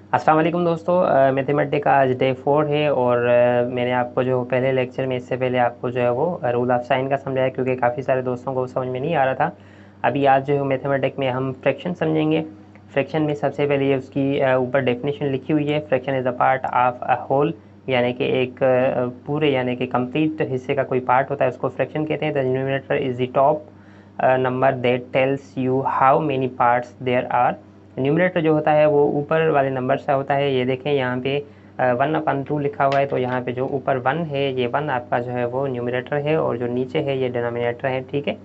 अस्सलाम वालेकुम दोस्तों, मैथमेटिक्स का आज डे 4 है और मैंने आपको जो पहले लेक्चर में इससे पहले आपको जो है वो रूल ऑफ साइन का समझाया, क्योंकि काफ़ी सारे दोस्तों को समझ में नहीं आ रहा था। अभी आज जो है मैथमेटिक्स में हम फ्रैक्शन समझेंगे। फ्रैक्शन में सबसे पहले ये उसकी ऊपर डेफिनेशन लिखी हुई है। Fraction is a part of a whole, यानी कि एक पूरे यानी कि कंप्लीट हिस्से का कोई पार्ट होता है, उसको फ्रैक्शन कहते हैं। The numerator is the top number that tells you how many parts there are. Numerator जो होता है वो ऊपर वाले नंबर से होता है। ये देखें यहाँ पे 1/2 लिखा हुआ है, तो यहाँ पे जो ऊपर 1 है, ये 1 आपका जो है वो न्यूमरेटर है और जो नीचे है ये डिनोमिनेटर है। ठीक है,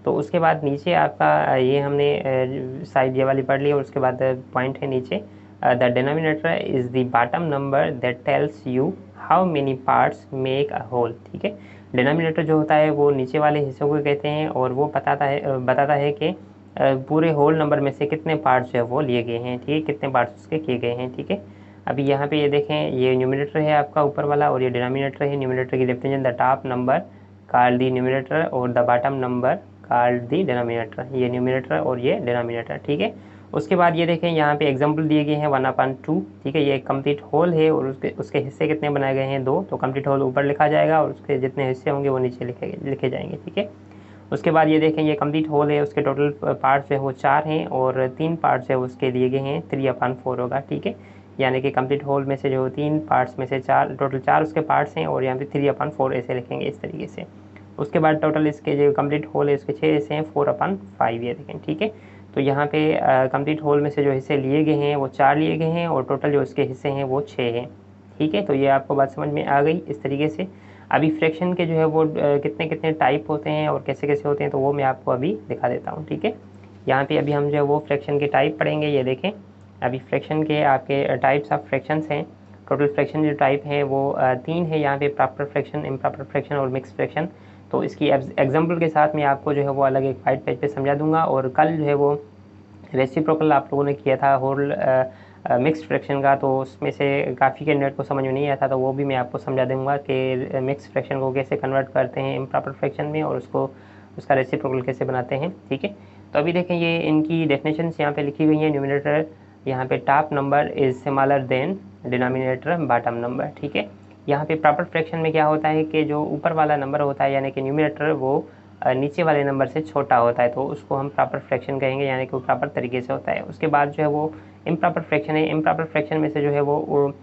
तो उसके बाद नीचे आपका ये हमने साइड ये वाली पढ़ ली और उसके बाद पॉइंट है नीचे, the denominator is the bottom number that tells you how many parts make a whole. ठीक है, डिनोमिनेटर जो होता है वो नीचे वाले हिस्सों को कहते हैं और वो बताता है कि पूरे होल नंबर में से कितने पार्ट्स जो है वो लिए गए हैं। ठीक है, कितने पार्ट्स उसके किए गए हैं। ठीक है, अभी यहाँ पे ये देखें, ये न्यूमरेटर है आपका ऊपर वाला और ये डिनोमिनेटर है। न्यूमरेटर की definition, the top number called the numerator और the bottom number called the denominator. ये न्यूमरेटर और ये डिनोमिनेटर। ठीक है, उसके बाद ये देखें यहाँ पे एग्जाम्पल दिए गए हैं 1/2। ठीक है, ये एक कंप्लीट होल है और उसके हिस्से कितने बनाए गए हैं, 2। तो कंप्लीट होल ऊपर लिखा जाएगा और उसके जितने हिस्से होंगे वो नीचे लिखे जाएंगे। ठीक है, उसके बाद ये देखें, ये कंप्लीट होल है, उसके टोटल पार्ट्स जो है वो 4 हैं और 3 पार्ट्स है उसके लिए गए हैं 3/4 होगा। ठीक है, यानी कि कंप्लीट होल में से जो 3 पार्ट्स में से 4, टोटल 4 उसके पार्ट्स हैं और यहाँ पे 3/4 ऐसे लिखेंगे इस तरीके से। उसके बाद टोटल इसके जो कंप्लीट होल है उसके 6 हिस्से हैं, 4/5 ये देखें। ठीक है, तो यहाँ पे कंप्लीट होल में से जो हिस्से लिए गए हैं वो 4 लिए गए हैं और टोटल जो उसके हिस्से हैं वो 6 हैं। ठीक है, तो ये आपको बात समझ में आ गई इस तरीके से। अभी फ्रैक्शन के जो है वो कितने कितने टाइप होते हैं और कैसे कैसे होते हैं, तो वो मैं आपको अभी दिखा देता हूँ। ठीक है, यहाँ पे अभी हम जो है वो फ्रैक्शन के टाइप पढ़ेंगे। ये देखें, अभी फ्रैक्शन के आपके टाइप्स ऑफ फ्रैक्शंस हैं। टोटल फ्रैक्शन जो टाइप है वो 3 है यहाँ पे, प्रॉपर फ्रैक्शन, इम्प्रॉपर फ्रैक्शन और मिक्स फ्रैक्शन। तो इसकी एग्जाम्पल के साथ मैं आपको जो है वो अलग एक वाइट पेज पे समझा दूंगा। और कल जो है वो रेसिप्रोकल आप लोगों ने किया था होल मिक्स्ड फ्रैक्शन का, तो उसमें से काफ़ी कैंडिडेट को समझ में नहीं आया था, तो वो भी मैं आपको समझा दूंगा कि मिक्स फ्रैक्शन को कैसे कन्वर्ट करते हैं इम्प्रॉपर फ्रैक्शन में और उसका रेसिप्रोकल कैसे बनाते हैं। ठीक है, तो अभी देखें, ये इनकी डेफिनेशंस यहाँ पे लिखी हुई हैं। न्यूमरेटर यहाँ पे top number is smaller than denominator bottom number. ठीक है, यहाँ पे प्रॉपर फ्रैक्शन में क्या होता है कि जो ऊपर वाला नंबर होता है यानी कि न्यूमरेटर, वो नीचे वाले नंबर से छोटा होता है, तो उसको हम प्रॉपर फ्रैक्शन कहेंगे, यानी कि वो प्रॉपर तरीके से होता है। उसके बाद जो है वो इम्प्रॉपर फ्रैक्शन है। इम्प्रॉपर फ्रैक्शन में से जो है वो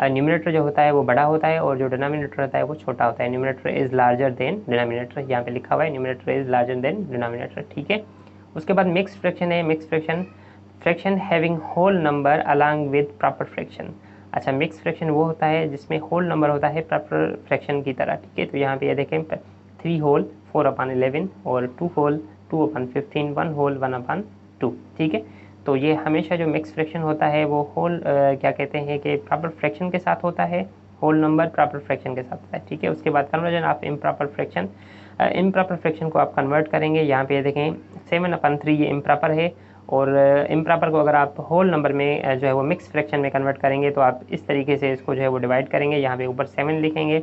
न्यूमरेटर जो होता है वो बड़ा होता है और जो डिनोमिनेटर होता है वो छोटा होता है। Numerator is larger than denominator, यहाँ पे लिखा हुआ है numerator is larger than denominator. ठीक है, उसके बाद मिक्स फ्रैक्शन है। Mix fraction, fraction having whole number along with proper fraction. अच्छा, मिक्स फ्रैक्शन वो होता है जिसमें होल नंबर होता है प्रॉपर फ्रैक्शन की तरह। ठीक है, तो यहाँ पे ये देखें, 3 होल 4/11 और 2 होल 2/15, 1 होल 1/2। ठीक है, तो ये हमेशा जो मिक्स फ्रैक्शन होता है वो होल क्या कहते हैं कि प्रॉपर फ्रैक्शन के साथ होता है, होल नंबर प्रॉपर फ्रैक्शन के साथ होता है। ठीक है, उसके बाद conversion of improper fraction, improper fraction को आप कन्वर्ट करेंगे। यहाँ पे देखें 7/3 ये इम्प्रॉपर है और इम्प्रॉपर को अगर आप होल नंबर में जो है वो मिक्स फ्रैक्शन में कन्वर्ट करेंगे तो आप इस तरीके से इसको जो है वो डिवाइड करेंगे। यहाँ पे ऊपर 7 लिखेंगे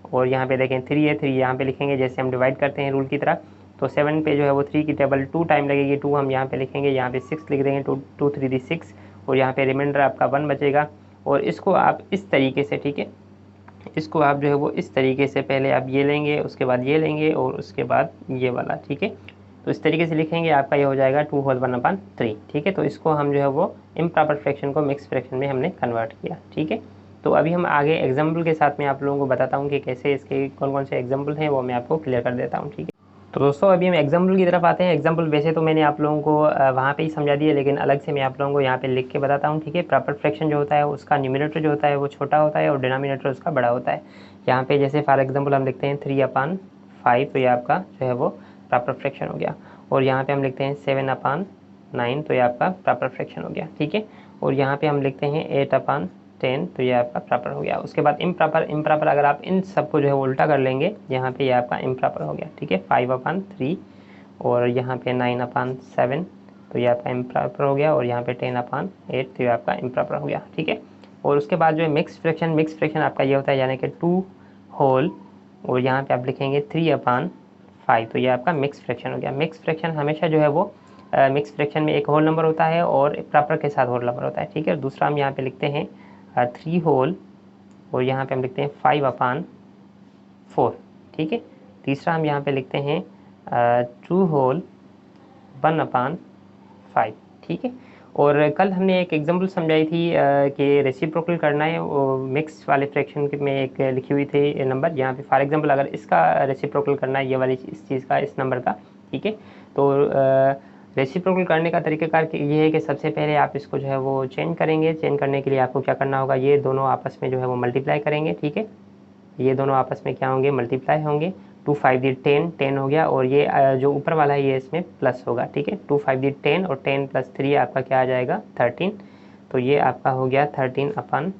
और यहाँ पे देखें 3 है, 3 यहाँ पे लिखेंगे जैसे हम डिवाइड करते हैं रूल की तरह। तो 7 पे जो है वो 3 की टेबल 2 टाइम लगेगी, 2 हम यहाँ पे लिखेंगे, यहाँ पे 6 लिख देंगे, 2 2 3 6 और यहाँ पे रिमाइंडर आपका 1 बचेगा। और इसको आप इस तरीके से, ठीक है, इसको आप जो है वो इस तरीके से पहले आप ये लेंगे, उसके बाद ये लेंगे और उसके बाद ये वाला। ठीक है, तो इस तरीके से लिखेंगे, आपका ये हो जाएगा 2 होल 1/3। ठीक है, तो इसको हम जो है वो इम्प्रॉपर फ्रैक्शन को मिक्स फ्रैक्शन में हमने कन्वर्ट किया। ठीक है, तो अभी हम आगे एग्जाम्पल के साथ में आप लोगों को बताता हूँ कि कैसे इसके कौन कौन से एग्जाम्पल हैं, वो मैं आपको क्लियर कर देता हूँ। ठीक है, तो दोस्तों अभी हम एग्जाम्पल की तरफ आते हैं। एग्जाम्पल वैसे तो मैंने आप लोगों को वहाँ पे ही समझा दिया, लेकिन अलग से मैं आप लोगों को यहाँ पे लिख के बताता हूँ। ठीक है, प्रॉपर फ्रैक्शन जो होता है उसका न्यूमरेटर जो होता है वो छोटा होता है और डिनोमिनेटर उसका बड़ा होता है। यहाँ पे जैसे फॉर एग्जाम्पल हम लिखते हैं 3/5, तो ये आपका जो है वो प्रॉपर फ्रैक्शन हो गया। और यहाँ पे हम लिखते हैं 7/9, तो ये आपका प्रॉपर फ्रैक्शन हो गया। ठीक है, और यहाँ पे हम लिखते हैं 8/10, तो ये आपका प्रॉपर हो गया। उसके बाद इम्प्रॉपर, इम्प्रॉपर अगर आप इन सबको जो है उल्टा कर लेंगे, यहाँ पे ये आपका इम्प्रॉपर हो गया। ठीक है, 5/3 और यहाँ पे 9/7, तो ये आपका इम्प्रॉपर हो गया। और यहाँ पे 10/8, तो ये आपका इम्प्रॉपर हो गया। ठीक है, और उसके बाद जो है मिक्स फ्रैक्शन, मिक्स फ्रैक्शन आपका ये होता है यानी कि 2 होल और यहाँ पे आप लिखेंगे 3/5, तो ये आपका मिक्स फ्रैक्शन हो गया। मिक्स फ्रैक्शन हमेशा जो है वो मिक्स फ्रैक्शन में एक होल नंबर होता है और प्रॉपर के साथ होल नंबर होता है, ठीक है। दूसरा हम यहाँ पे लिखते हैं 3 होल और यहाँ पे हम लिखते हैं 5/4, ठीक है। तीसरा हम यहाँ पे लिखते हैं 2 होल 1/5, ठीक है। और कल हमने एक एग्जांपल समझाई थी कि रेसिप्रोकल करना है, वो मिक्स वाले फ्रैक्शन में एक लिखी हुई थी नंबर, यहाँ पे फॉर एग्जांपल अगर इसका रेसिप्रोकल करना है, ये वाली इस चीज़ का, इस नंबर का, ठीक है। तो रेसिप्रोकल करने का तरीक़ाकार ये है कि सबसे पहले आप इसको जो है वो चेंज करेंगे। चेंज करने के लिए आपको क्या करना होगा, ये दोनों आपस में जो है वो मल्टीप्लाई करेंगे, ठीक है। ये दोनों आपस में क्या होंगे, मल्टीप्लाई होंगे। 2 5 दी 10, 10 हो गया, और ये जो ऊपर वाला है ये इसमें प्लस होगा, ठीक है। 2 5 दी 10 और 10 + 3 आपका क्या आ जाएगा, 13। तो ये आपका हो गया 13/5।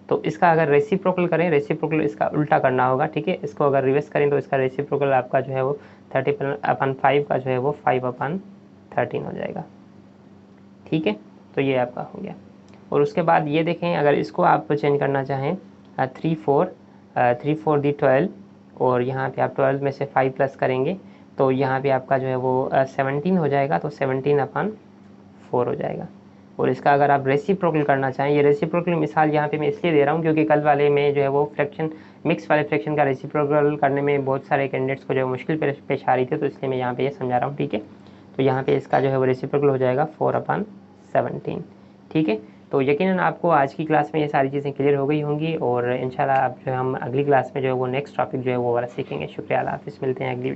तो इसका अगर रेसिप्रोकल करें, रेसिप्रोकल इसका उल्टा करना होगा, ठीक है। इसको अगर रिवर्स करें तो इसका रेसिप्रोकल आपका जो है वो 30/5 का जो है वो 5/13 हो जाएगा, ठीक है। तो ये आपका हो गया। और उसके बाद ये देखें, अगर इसको आप चेंज करना चाहें 3 4 दी 12, और यहाँ पे आप 12 में से 5 प्लस करेंगे तो यहाँ पे आपका जो है वो 17 हो जाएगा। तो 17/4 हो जाएगा। और इसका अगर आप रेसिप्रोकल करना चाहें, ये रेसिप्रोकल मिसाल यहाँ पे मैं इसलिए दे रहा हूँ क्योंकि कल वाले में जो है वो फ्रैक्शन, मिक्स वाले फ्रैक्शन का रेसिप्रोकल करने में बहुत सारे कैंडिडेट्स को जो है मुश्किल पेश आ रही थी, तो इसलिए मैं यहाँ पे ये समझा रहा हूँ, ठीक है। तो यहाँ पे इसका जो है वो रेसिप्रोकल हो जाएगा 4/17, ठीक है। तो यकीनन आपको आज की क्लास में ये सारी चीज़ें क्लियर हो गई होंगी, और इंशाल्लाह आप जो हम अगली क्लास में जो है वो नेक्स्ट टॉपिक जो है वो वाला सीखेंगे। शुक्रिया, अल्लाह हाफ़िज़, मिलते हैं अगली